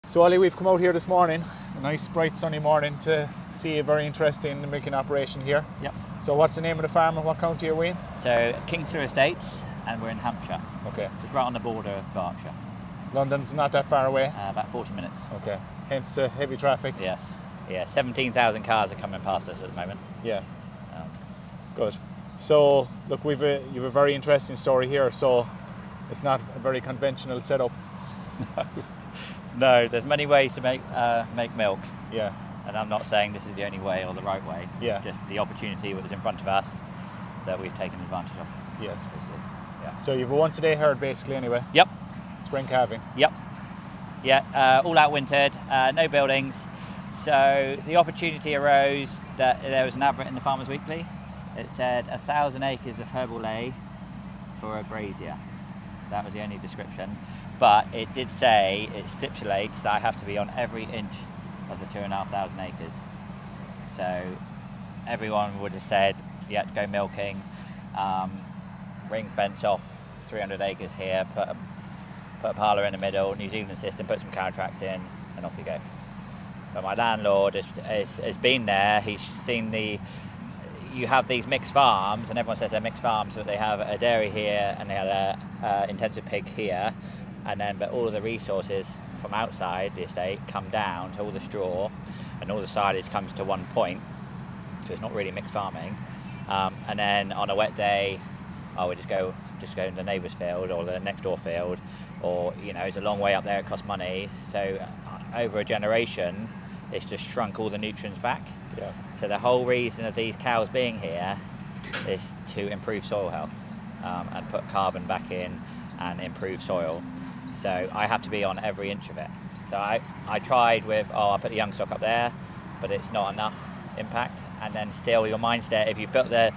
So Ollie, we've come out here this morning, a nice bright sunny morning, to see a very interesting milking operation here. Yep. So what's the name of the farm and what county are we in? So Kingsclear Estates, and we're in Hampshire. Okay. Just right on the border of Berkshire. London's not that far away? About 40 minutes. Okay. Hence the heavy traffic? Yes. Yeah, 17,000 cars are coming past us at the moment. Yeah. Good. So look, you've a very interesting story here. So it's not a very conventional setup. No, there's many ways to make milk. Yeah. And I'm not saying this is the only way or the right way. Yeah. It's just the opportunity that was in front of us that we've taken advantage of. Yes. Yeah. So you've a once a day herd basically anyway? Yep. Spring-calving? Yep. Yeah, all out wintered, no buildings. So the opportunity arose that there was an advert in the Farmers Weekly. It said 1,000 acres of herbal lay for a grazier. That was the only description. But it did say, it stipulates that I have to be on every inch of the 2,500 acres. So everyone would have said, you had to go milking, ring fence off 300 acres here, put a parlour in the middle, New Zealand system, put some cow tracks in, and off you go. But my landlord has been there, he's seen you have these mixed farms, and everyone says they're mixed farms, but they have a dairy here, and they have an intensive pig here, but all of the resources from outside the estate come down to all the straw, and all the silage comes to one point, so it's not really mixed farming. And then on a wet day, I would just go to the neighbour's field or the next door field, or it's a long way up there, it costs money. So over a generation, it's just shrunk all the nutrients back. Yeah. So the whole reason of these cows being here is to improve soil health and put carbon back in and improve soil. So I have to be on every inch of it. So I tried with, I put the young stock up there, but it's not enough impact. And then still your mindset, if you built the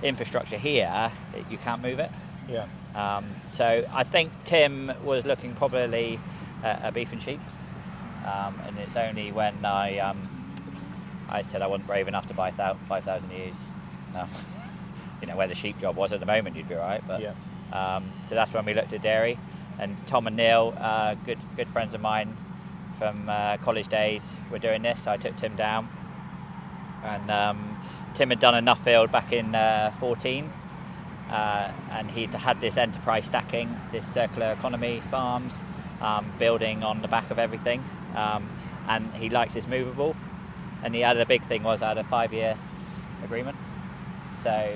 infrastructure here, you can't move it. Yeah. So I think Tim was looking probably at beef and sheep. And it's only when I said I wasn't brave enough to buy 5,000 ewes. Where the sheep job was at the moment, you'd be all right. But yeah. So that's when we looked at dairy. And Tom and Neil, good friends of mine from college days, were doing this. So I took Tim down, and Tim had done enough field back in 14, and he'd had this enterprise stacking, this circular economy farms, building on the back of everything, and he likes this movable. And the other big thing was I had a 5-year agreement. So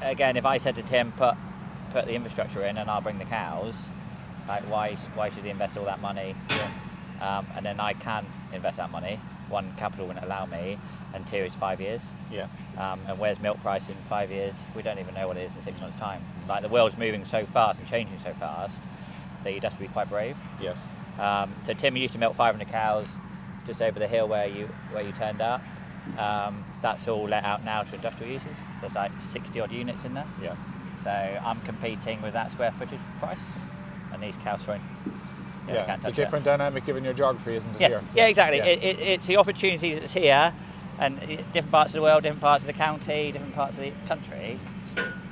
again, if I said to Tim, put the infrastructure in and I'll bring the cows, like why should he invest all that money? And then I can't invest that money. One, capital wouldn't allow me, and two, it's 5 years. Yeah. And where's milk price in 5 years? We don't even know what it is in 6 months' time. Like the world's moving so fast and changing so fast that you'd have to be quite brave. Yes. So Tim used to milk 500 cows just over the hill where you turned up. That's all let out now to industrial uses. There's like 60 odd units in there. Yeah. So I'm competing with that square footage price, and these cows won't. Yeah, it's a different dynamic given your geography, isn't it? Yes. Here? Yeah, exactly. Yeah. It's the opportunity that's here, and different parts of the world, different parts of the county, different parts of the country.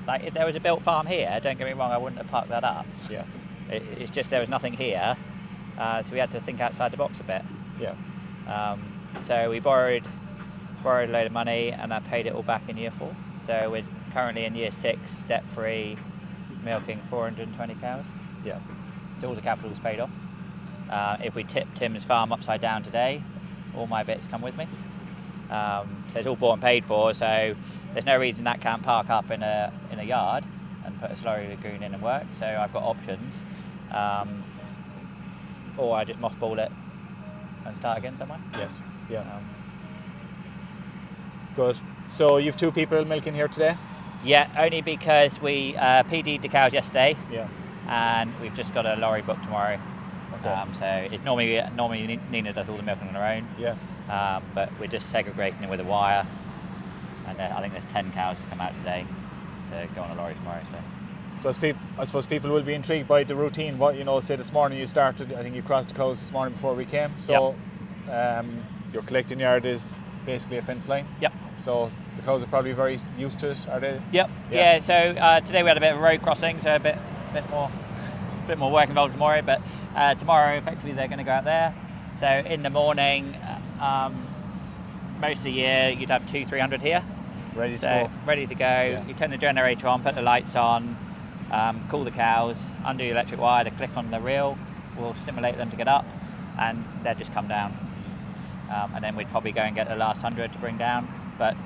Like if there was a built farm here, don't get me wrong, I wouldn't have parked that up. Yeah. It's just there was nothing here, so we had to think outside the box a bit. Yeah. So we borrowed a load of money, and I paid it all back in year 4. So we're currently in year 6, debt-free, milking 420 cows. Yeah. So all the capital's paid off. If we tip Tim's farm upside down today, all my bits come with me. So it's all bought and paid for, so there's no reason that can't park up in a yard and put a slurry lagoon in and work. So I've got options. Or I just mothball it and start again somewhere. Yes. Yeah. Good. So you've 2 people milking here today? Yeah, only because we PD'd the cows yesterday. Yeah. And we've just got a lorry booked tomorrow. Okay. So it's normally Nina does all the milking on her own. Yeah. But we're just segregating it with a wire, and I think there's 10 cows to come out today to go on a lorry tomorrow. So I suppose people will be intrigued by the routine. Say this morning you started, I think you crossed the cows this morning before we came. So your collecting yard is basically a fence line. Yep. So the cows are probably very used to it, are they? Yep. Yeah. So today we had a bit of a road crossing, so a bit more work involved tomorrow. But tomorrow, effectively, they're going to go out there. So in the morning, most of the year you'd have 200-300 here. Ready to go. Ready to go. Yeah. You turn the generator on, put the lights on, cool the cows, undo the electric wire, to click on the reel, will stimulate them to get up, and they'll just come down. And then we'd probably go and get the last 100 to bring down. But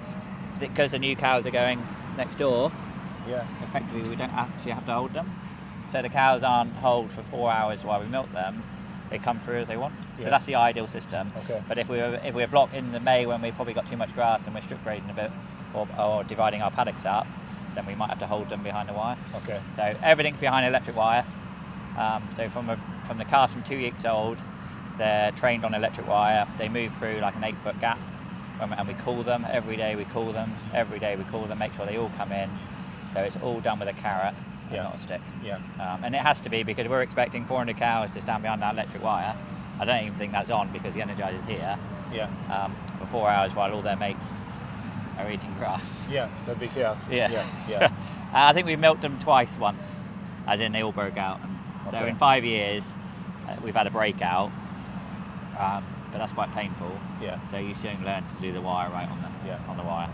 because the new cows are going next door, Yeah. effectively we don't actually have to hold them. So the cows aren't hold for 4 hours while we milk them. They come through as they want. Yes. So that's the ideal system. Okay. But if we're blocked in the May when we've probably got too much grass and we're strip grading a bit, or dividing our paddocks up, then we might have to hold them behind the wire. Okay. So everything's behind electric wire. So from the calves from 2 weeks old, they're trained on electric wire. They move through like an 8-foot gap, and we call them every day. We call them every day. We call them, make sure they all come in. So it's all done with a carrot, and not a stick. Yeah. And it has to be, because we're expecting 400 cows to stand behind that electric wire. I don't even think that's on, because the energizer's here. Yeah. For 4 hours while all their mates are eating grass. Yeah. That'd be chaos. Yeah. Yeah. Yeah. I think we milked them twice once, as in they all broke out. And so Okay. in 5 years, we've had a breakout, but that's quite painful. Yeah. So you soon learn to do the wire right on the wire.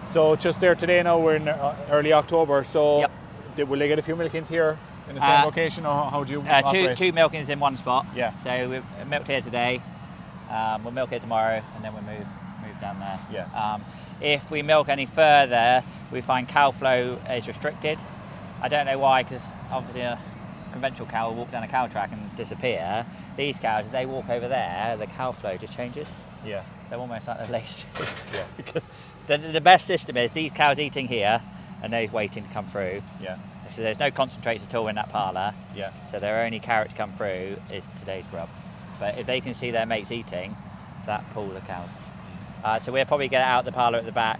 So just there today now, we're in early October, so Yep. will they get a few milkings here in the same location, or how do you operate? Two milkings in one spot. Yeah. So we've milked here today, we'll milk here tomorrow, and then we'll move down there. Yeah. If we milk any further, we find cow flow is restricted. I don't know why, because obviously a conventional cow will walk down a cow track and disappear. These cows, if they walk over there, the cow flow just changes. Yeah. They're almost like they're laced. Yeah. Because the best system is these cows eating here and those waiting to come through. Yeah. So there's no concentrates at all in that parlour. Yeah. So their only carrot to come through is today's grub. But if they can see their mates eating, that pulls the cows. So we'll probably get out the parlour at the back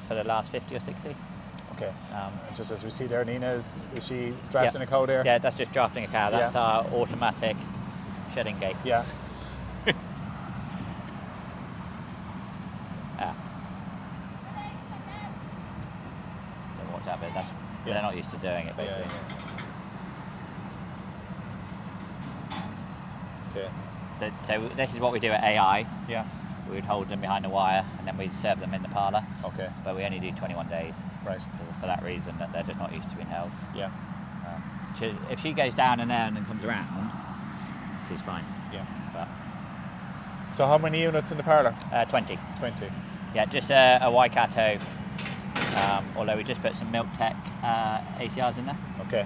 for the last 50 or 60. Okay. And just as we see there, Nina, is she drafting a cow there? Yeah, that's just drafting a cow. That's our automatic shedding gate. Yeah. Don't watch that bit. They're not used to doing it, basically. Okay. So this is what we do at AI. Yeah. We would hold them behind the wire, and then we'd serve them in the parlour. Okay. But we only do 21 days. Right. For that reason, that they're just not used to being held. Yeah. If she goes down in there and then comes around, she's fine. Yeah. But So how many units in the parlour? 20. 20. Yeah, just a Waikato. Although we just put some Milk Tech ACRs in there. Okay.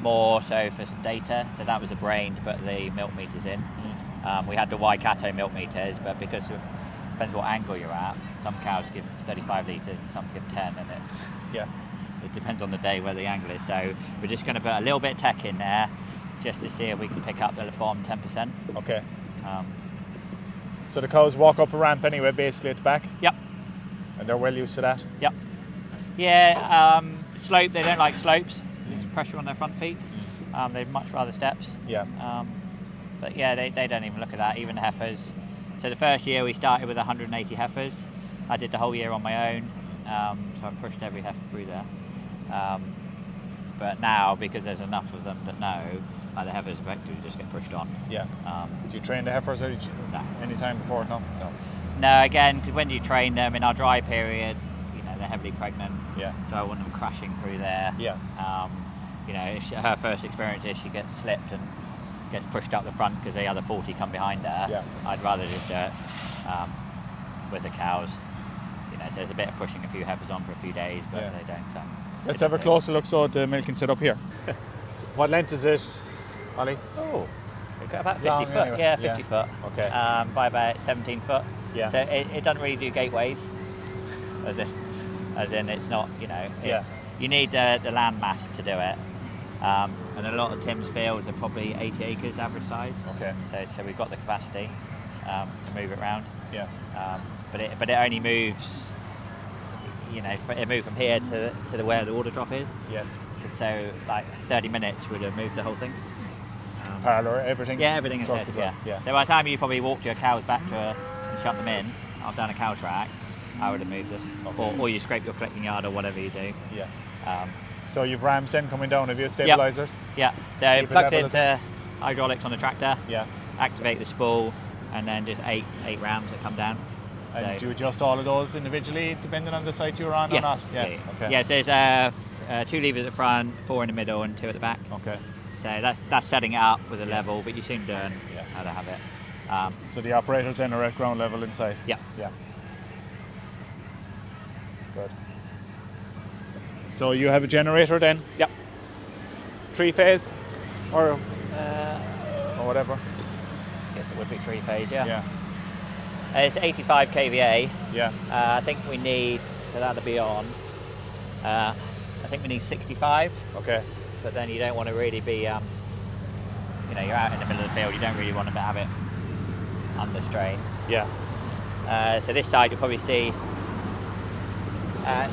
More so for some data. So that was a brain to put the milk meters in. We had the Waikato milk meters, but because of depends what angle you're at. Some cows give 35 litres and some give 10, and it depends on the day where the angle is. So we're just going to put a little bit of tech in there, just to see if we can pick up the bottom 10%. Okay. So the cows walk up a ramp anyway, basically at the back, Yep. and they're well used to that. Yep. Yeah. Slope. They don't like slopes. There's pressure on their front feet. They'd much rather steps. Yeah. But yeah, they don't even look at that. Even the heifers. So the first year we started with 180 heifers. I did the whole year on my own, so I pushed every heifer through there. But now, because there's enough of them that know, the heifers effectively just get pushed on. Yeah. Do you train the heifers or any time before? No. No, again, because when you train them in our dry period, they're heavily pregnant. Yeah. So I want them crashing through there. Yeah. If her first experience is she gets slipped and gets pushed up the front because the other 40 come behind her, Yeah. I'd rather just do it with the cows. So there's a bit of pushing a few heifers on for a few days, but Yeah. they don't. Let's have a closer look at the milking setup here. So what length is this, Ollie? Oh, we've got about It's 50 long foot. anyway. Yeah, 50 foot. Okay. By about 17 foot. Yeah. So it doesn't really do gateways. As in, it's not, you need the land mass to do it. And a lot of Tim's fields are probably 80 acres average size. Okay. So we've got the capacity to move it around. Yeah. But it only moves, it moved from here to where the water drop is. Yes. So like 30 minutes would have moved the whole thing. Parlour, everything? Yeah, everything is Truck this, as well. yeah. So by the time you probably walked your cows back to her and shut them in, down a cow track, I would have moved this. Okay. Or you scrape your collecting yard or whatever you do. Yeah. So you've rams then coming down, have you Yep. stabilisers? Yeah, so Keep it plugged level, is into hydraulics on the tractor. Yeah. Activate the spool, and then just eight rams that come down. And So- do you adjust all of those individually depending on the site you're on Yes. or not? Yeah. Okay. Yeah. So there's 2 levers at the front, 4 in the middle, and 2 at the back. Okay. So that's setting it up with a level, but you soon learn how to have it. So the operators then are at ground level inside? Yeah. Yeah. Good. So you have a generator then? Yep. 3-phase or whatever? Guess it would be 3-phase, yeah. Yeah. It's 85 kVA. Yeah. I think we need, for that to be on, I think we need 65, Okay. but then you don't want to really be, you're out in the middle of the field, you don't really want to have it under strain. Yeah. So this side you'll probably see,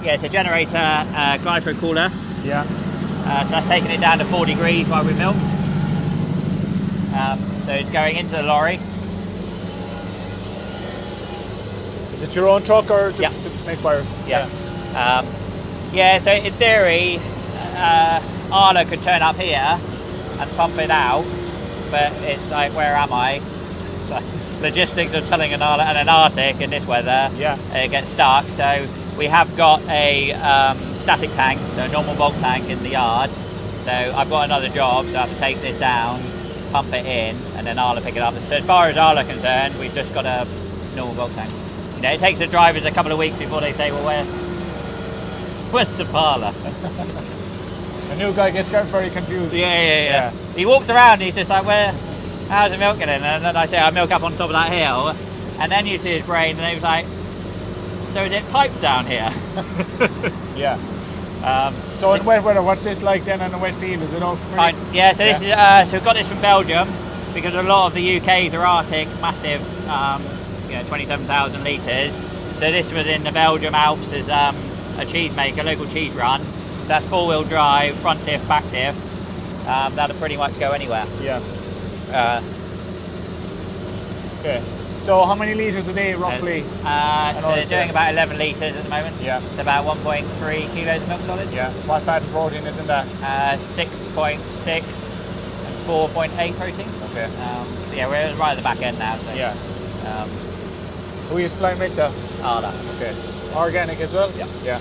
it's a generator glide through cooler. Yeah. So that's taking it down to 4 degrees while we milk. So it's going into the lorry. Is it your own truck or do Yeah. do make buyers? Yeah. So in theory, Arla could turn up here and pump it out, but it's like, where am I? So logistics of telling an Arla and an Arctic in this weather, Yeah. it gets stuck. So we have got a static tank, so a normal bulk tank in the yard. So I've got another job, so I have to take this down, pump it in, and then Arla pick it up. So as far as Arla are concerned, we've just got a normal bulk tank. It takes the drivers a couple of weeks before they say, well, where's the parlour? A new guy gets very confused. Yeah. He walks around, he's just like, how's the milk getting? And then I say, I milk up on top of that hill. And then you see his brain, and he was like, so is it piped down here? Yeah. So in wet weather, what's this like then on a wet field? Is it all pretty? Fine. Yeah, so this is, so we've got this from Belgium, because a lot of the UK's are Arctic, massive, 27,000 litres. So this was in the Belgium Alps as a cheese maker, local cheese run. So that's 4-wheel drive, front diff, back diff. That'll pretty much go anywhere. Yeah. Okay. So how many litres a day roughly? So they're doing about 11 litres at the moment. Yeah. It's about 1.3 kilos of milk solid. Yeah. What fat and protein is in that? 6.6 and 4.8 protein. Okay. We're right at the back end now. So, Yeah. Who are you supplying milk to? Arla. Okay. Organic as well? Yeah. Yeah.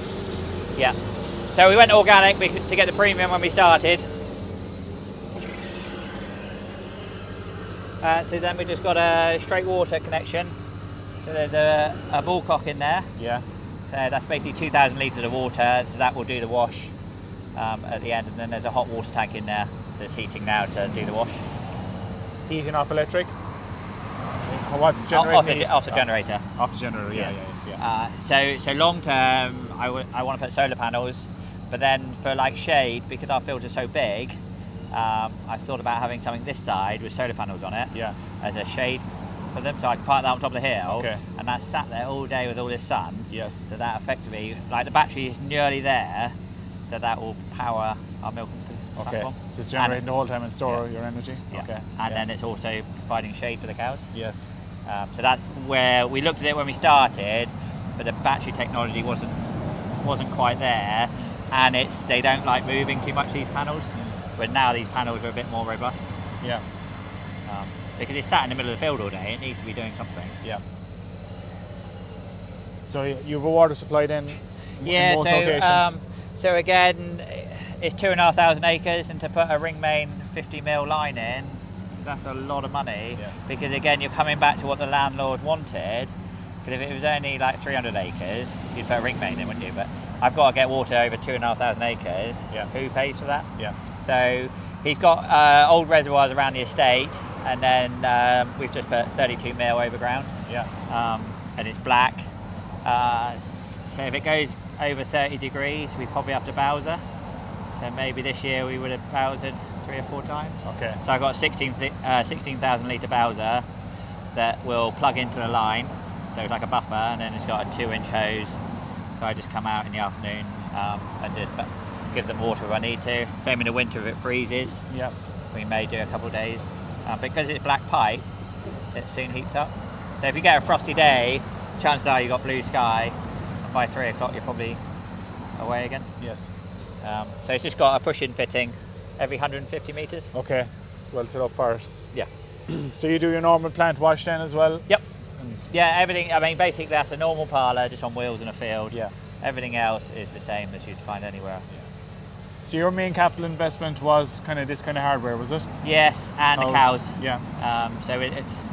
Yeah. So we went organic to get the premium when we started. So then we just got a straight water connection. So there's a bullcock in there. Yeah. So that's basically 2,000 litres of water. So that will do the wash at the end. And then there's a hot water tank in there that's heating now to do the wash. Heating off electric? What's generating? Off the generator. Off the generator, yeah. So long term, I want to put solar panels, but then for like shade, because our fields are so big, I thought about having something this side with solar panels on it, as a shade for them, so I can park that on top of the hill, and that's sat there all day with all this sun. Yes. So that effectively, like the battery is nearly there, so that will power our milk platform. Just generating the whole time and store your energy. Yeah. Okay. And then it's also providing shade for the cows. Yes. So that's where we looked at it when we started, but the battery technology wasn't quite there, and they don't like moving too much, these panels. But now these panels are a bit more robust. Yeah. Because it's sat in the middle of the field all day, it needs to be doing something. Yeah. So you have a water supply then in most locations? So again, it's 2,500 acres, and to put a ring main 50 mil line in, that's a lot of money. Yeah. Because again, you're coming back to what the landlord wanted. Because if it was only like 300 acres, you'd put a ring main in, wouldn't you? But I've got to get water over 2,500 acres. Yeah. Who pays for that? Yeah. So he's got old reservoirs around the estate, and then we've just put 32 mil overground. Yeah. And it's black. So if it goes over 30 degrees, we probably have to bowser. So maybe this year we would have bowsered 3 or 4 times. Okay. So I've got a 16,000 litre bowser that will plug into the line. So it's like a buffer, and then it's got a 2-inch hose. So I just come out in the afternoon and just give them water if I need to. Same in the winter if it freezes. Yeah. We may do a couple of days. Because it's black pipe, it soon heats up. So if you get a frosty day, chances are you've got blue sky, and by 3 o'clock you're probably away again. Yes. So it's just got a push-in fitting every 150 metres. Okay. well set up for it. Yeah. So you do your normal plant wash then as well? Yep. And Yeah, everything. I mean, basically that's a normal parlour, just on wheels in a field. yeah. Everything else is the same as you'd find anywhere. So your main capital investment was kind of this kind of hardware, was it? Yes, and the cows. Yeah. So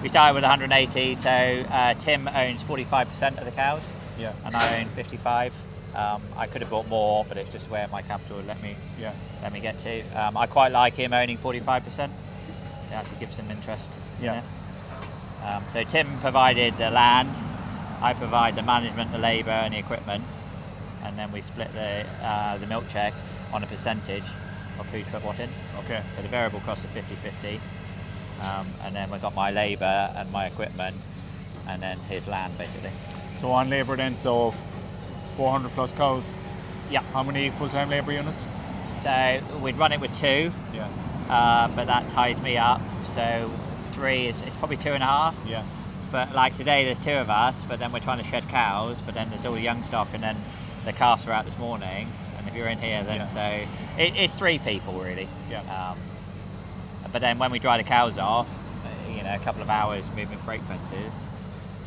we started with 180. So Tim owns 45% of the cows, Yeah. and I own 55. I could have bought more, but it's just where my capital would let me get to. I quite like him owning 45%. It actually gives him interest. Yeah. In it. So Tim provided the land, I provide the management, the labour, and the equipment, and then we split the milk check on a percentage of who's put what in. Okay. So the variable cost of 50-50, and then we've got my labour and my equipment, and then his land basically. So on labour then, so 400 plus cows. Yeah. How many full-time labour units? So we'd run it with 2, Yeah. but that ties me up. So 3 is probably 2.5. Yeah. But like today, there's 2 of us, but then we're trying to shed cows, but then there's all the young stock, and then the calves are out this morning. And if you're in here, then so it's 3 people really. Yeah. But then when we dry the cows off, a couple of hours moving freight fences.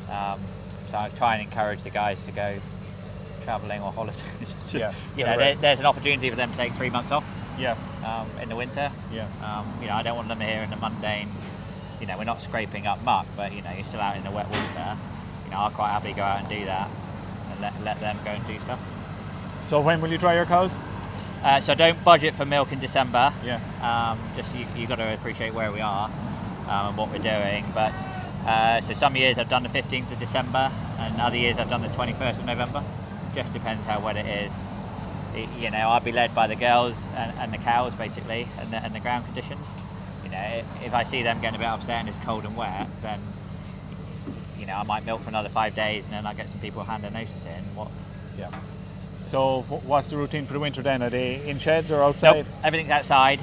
So I try and encourage the guys to go travelling or holidays. Yeah. There's an opportunity for them to take 3 months off. Yeah. In the winter. Yeah. I don't want them here in the mundane. We're not scraping up muck, but you're still out in the wet water. I'll quite happily go out and do that, and let them go and do stuff. So when will you dry your cows? So don't budget for milk in December. Yeah. Just you got to appreciate where we are and what we're doing. But so some years I've done the 15th of December, and other years I've done the 21st of November. Just depends how wet it is. I'll be led by the girls and the cows basically, and the ground conditions. If I see them getting a bit upset and it's cold and wet, then I might milk for another 5 days, and then I get some people hand their notice in. Yeah. So what's the routine for the winter then? Are they in sheds or outside? Nope, everything's outside.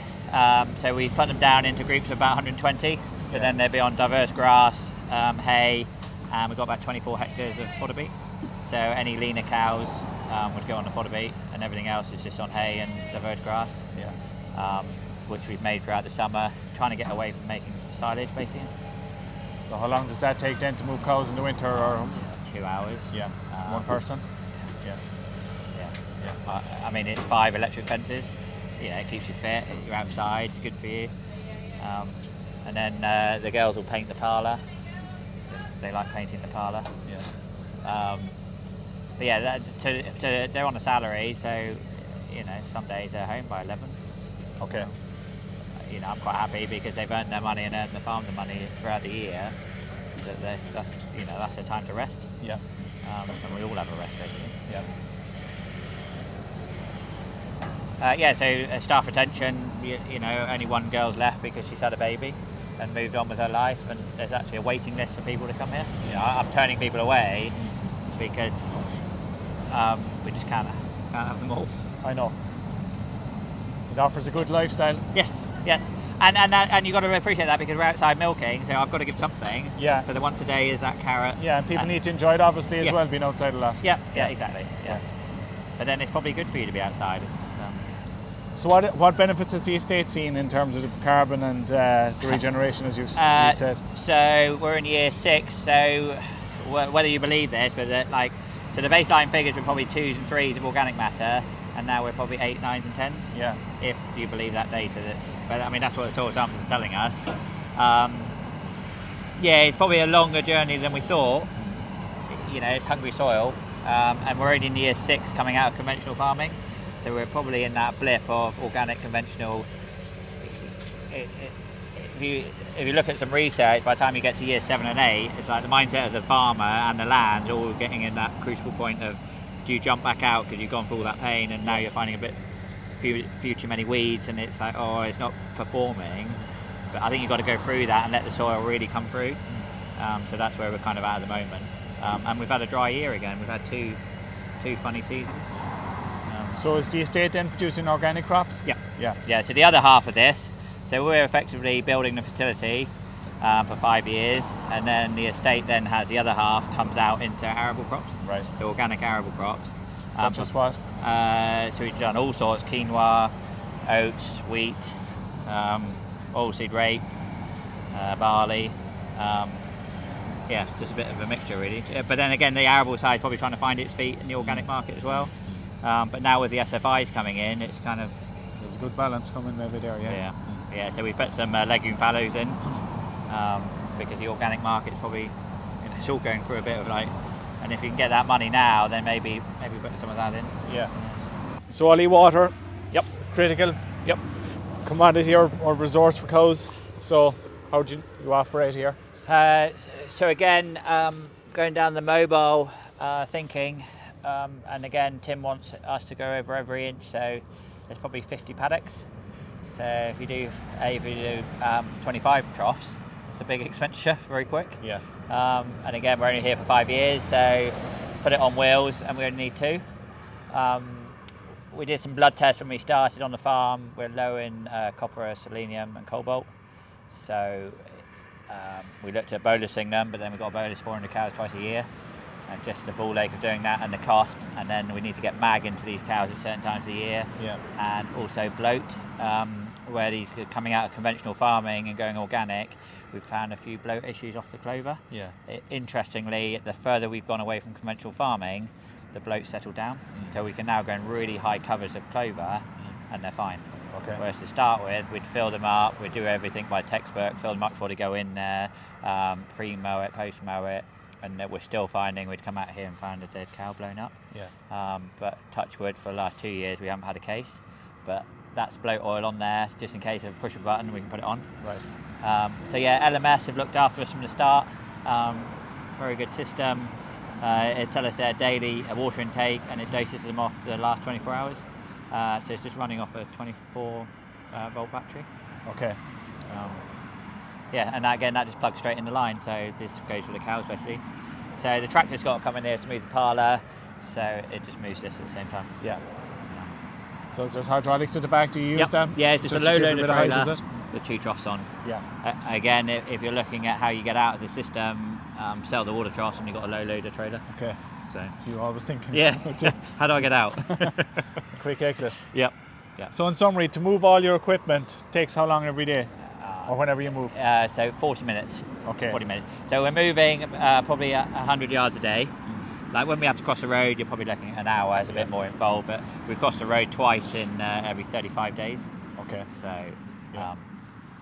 So we put them down into groups of about 120. So then they'll be on diverse grass, hay, and we've got about 24 hectares of fodder beet. So any leaner cows would go on the fodder beet, and everything else is just on hay and diverse grass. Yeah. Which we've made throughout the summer, trying to get away from making silage basically. So how long does that take then to move cows in the winter? Or 2 hours. Yeah. One person? Yeah. I mean, it's 5 electric fences. It keeps you fit. You're outside. It's good for you. And then the girls will paint the parlour. They like painting the parlour. Yeah. But yeah, they're on a salary, so some days they're home by 11. Okay. I'm quite happy because they've earned their money and earned the farm the money throughout the year. That's their time to rest. Yeah. And we all have a rest basically. Yeah. So staff retention, only one girl's left because she's had a baby and moved on with her life, and there's actually a waiting list for people to come here. I'm turning people away because we just can't have them all. I know. It offers a good lifestyle. Yes. And you've got to appreciate that because we're outside milking, so I've got to give something. Yeah. So the once a day is that carrot. Yeah, and people need to enjoy it obviously as well, being outside a lot. Yeah, exactly. Yeah. But then it's probably good for you to be outside. So what benefits has the estate seen in terms of the carbon and the regeneration, as you said? So we're in year 6, so whether you believe this, but so the baseline figures were probably 2s and 3s of organic matter, and now we're probably 8, 9s and 10s. Yeah. If you believe that data. But I mean, that's what the soil samples are telling us. It's probably a longer journey than we thought. It's hungry soil, and we're only in year 6 coming out of conventional farming. So we're probably in that blip of organic, conventional. If you look at some research, by the time you get to year 7 and 8, it's like the mindset of the farmer and the land all getting in that crucible point of, do you jump back out because you've gone through all that pain and now you're finding a few too many weeds, and it's like, it's not performing. But I think you've got to go through that and let the soil really come through. So that's where we're kind of at the moment. And we've had a dry year again. We've had two funny seasons. So is the estate then producing organic crops? Yeah. So the other half of this, so we're effectively building the fertility for 5 years, and then the estate then has the other half comes out into arable crops. Right. So organic arable crops. Such as what? So we've done all sorts: quinoa, oats, wheat, oilseed rape, barley. Yeah, just a bit of a mixture really. But then again, the arable side is probably trying to find its feet in the organic market as well. But now with the SFIs coming in, it's kind of... There's a good balance coming maybe there, yeah. Yeah, so we put some legume fallows in because the organic market's probably, it's all going through a bit of like, and if you can get that money now, then maybe put some of that in. Yeah. So Ollie, water. Yep. Critical. Yep. Commodity or resource for cows. So how do you operate here? So again, going down the mobile thinking, and again, Tim wants us to go over every inch, so there's probably 50 paddocks. So if you do 25 troughs, it's a big expenditure, very quick. Yeah. And again, we're only here for 5 years, so put it on wheels, and we only need 2. We did some blood tests when we started on the farm. We're low in copper, selenium, and cobalt. So we looked at bolusing them, but then we got a bolus 400 cows twice a year. And just the ball ache of doing that and the cost, and then we need to get mag into these cows at certain times of the year, and also bloat, where these are coming out of conventional farming and going organic. We've found a few bloat issues off the clover. Interestingly, the further we've gone away from conventional farming, the bloat settled down, so we can now go in really high covers of clover, and they're fine. Okay. Whereas to start with, we'd fill them up, we'd do everything by textbook, fill them up before they go in there, pre-mow it, post-mow it. And we're still finding we'd come out here and found a dead cow blown up. But touch wood, for the last 2 years we haven't had a case. But that's bloat oil on there, just in case of push a button we can put it on. Right. So yeah, LMS have looked after us from the start. Very good system. It tells us their daily water intake, and it doses them off the last 24 hours. So it's just running off a 24 volt battery. Okay. Yeah, and again, that just plugs straight in the line, so this goes for the cows especially. So the tractor's got to come in here to move the parlour, so it just moves this at the same time. Yeah. So it's just hydraulics at the back, do you use them? Yeah, it's just a low loader trailer with 2 troughs on. Yeah. Again, if you're looking at how you get out of the system, sell the water troughs and you've got a low loader trailer. Okay. So you're always thinking. Yeah. How do I get out? Quick exit. Yep. So in summary, to move all your equipment takes how long every day? Or whenever you move? So 40 minutes. Okay. 40 minutes. So we're moving probably 100 yards a day. Like when we have to cross the road, you're probably looking at an hour. It's a bit more involved, but we cross the road twice in every 35 days. Okay. So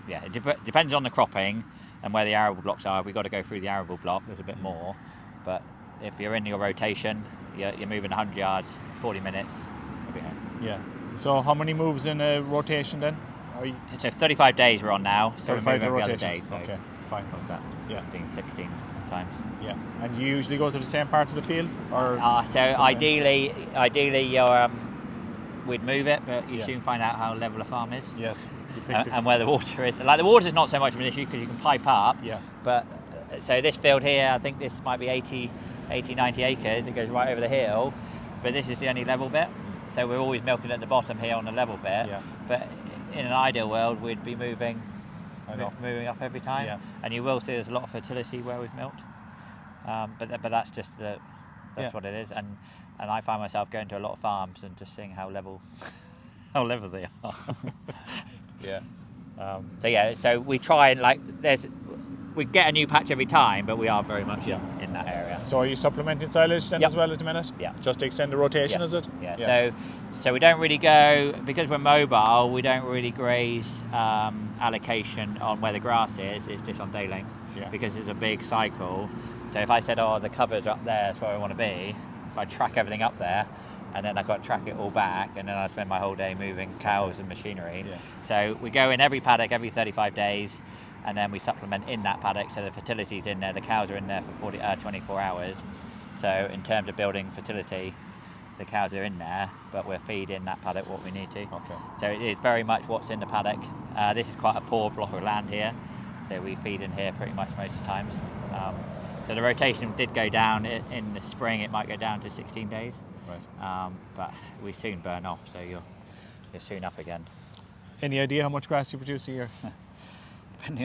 it depends on the cropping and where the arable blocks are. We've got to go through the arable block. There's a bit more, but if you're in your rotation, you're moving 100 yards, 40 minutes, you'll be home. Yeah. So how many moves in a rotation then? So 35 days we're on now, so we're 35 moving every other rotations. day. So okay, fine. What's that? Yeah. 15, 16 times. Yeah. And you usually go to the same part of the field, or? So ideally, we'd move it, but you soon find out how level a farm is. Yes. And where the water is. Like the water is not so much of an issue because you can pipe up. Yeah. But so this field here, I think this might be 80, 90 acres. It goes right over the hill, but this is the only level bit. So we're always milking at the bottom here on the level bit. Yeah. But in an ideal world, we'd be moving up every time. Yeah. And you will see there's a lot of fertility where we've milked. But that's just that's what it is. And I find myself going to a lot of farms and just seeing how level they are. Yeah. So we try and we get a new patch every time, but we are very much in that area. So are you supplementing silage then as well at the minute? Yeah. Just to extend the rotation, Yes. is it? Yeah. So we don't really go, because we're mobile, we don't really graze allocation on where the grass is. It's just on day length because it's a big cycle. So if I said, the covers are up there, that's where I want to be, if I track everything up there, and then I've got to track it all back, and then I spend my whole day moving cows and machinery. Yeah. So we go in every paddock every 35 days, and then we supplement in that paddock, so the fertility's in there, the cows are in there for 24 hours. So in terms of building fertility, the cows are in there, but we're feeding that paddock what we need to. Okay. So it is very much what's in the paddock. This is quite a poor block of land here, so we feed in here pretty much most of the times. So the rotation did go down in the spring. It might go down to 16 days, right. But we soon burn off, so you're soon up again. Any idea how much grass you produce a year?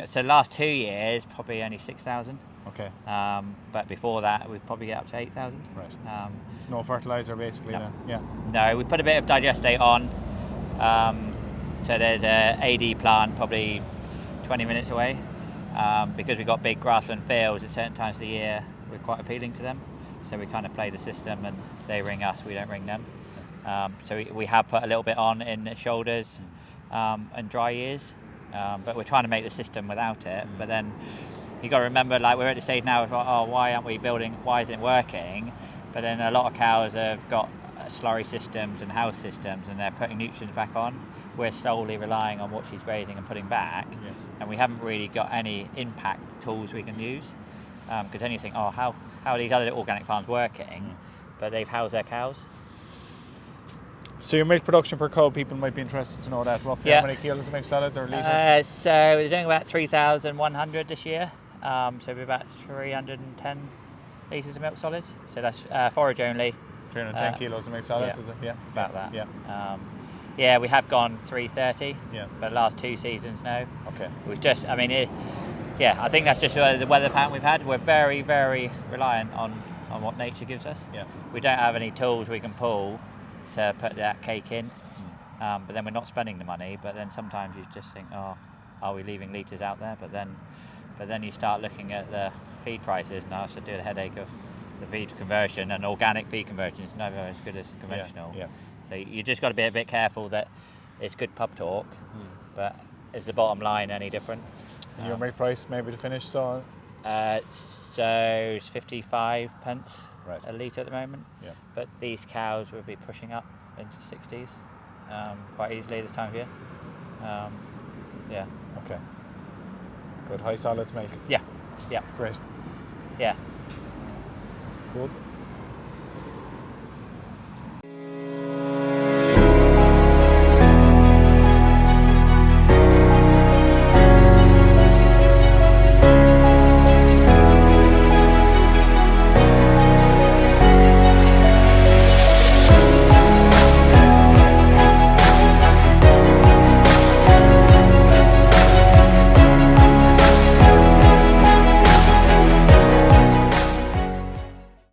So last 2 years, probably only 6,000. Okay. But before that, we'd probably get up to 8,000. Right. It's no fertiliser basically then? Yeah. No, we put a bit of digestate on. So there's a AD plant, probably 20 minutes away. Because we've got big grassland fields at certain times of the year, we're quite appealing to them. So we kind of play the system and they ring us, we don't ring them. So we have put a little bit on in the shoulders and dry years, but we're trying to make the system without it. But then you got to remember, like, we're at the stage now of, oh, why aren't we building, why isn't it working? But then a lot of cows have got slurry systems and house systems and they're putting nutrients back on. We're solely relying on what she's grazing and putting back, and we haven't really got any impact tools we can use. Because then you think, oh, how are these other organic farms working? But they've housed their cows. So your milk production per cow, people might be interested to know that roughly. How many kilos of milk solids or litres? So we're doing about 3,100 this year. So we're about 310 litres of milk solids. So that's forage only. 310 kilos of milk solids, is it? Yeah. About that. Yeah. We have gone 330. Yeah. But the last 2 seasons, no. Okay. We've just, I think that's just the weather pattern we've had. We're very, very reliant on what nature gives us. Yeah. We don't have any tools we can pull to put that cake in. But then we're not spending the money. But then sometimes you just think, oh, are we leaving litres out there? But then you start looking at the feed prices, and I also do the headache of the feed conversion, and organic feed conversion is never as good as conventional. Yeah. So you just got to be a bit careful that it's good pub talk, but is the bottom line any different? Your milk price maybe to finish, so it's 55 pence a litre at the moment. Yeah. But these cows will be pushing up into 60s quite easily this time of year. Yeah. Okay. Good high solids milk. Yeah. Yeah. Great. Yeah. Cool.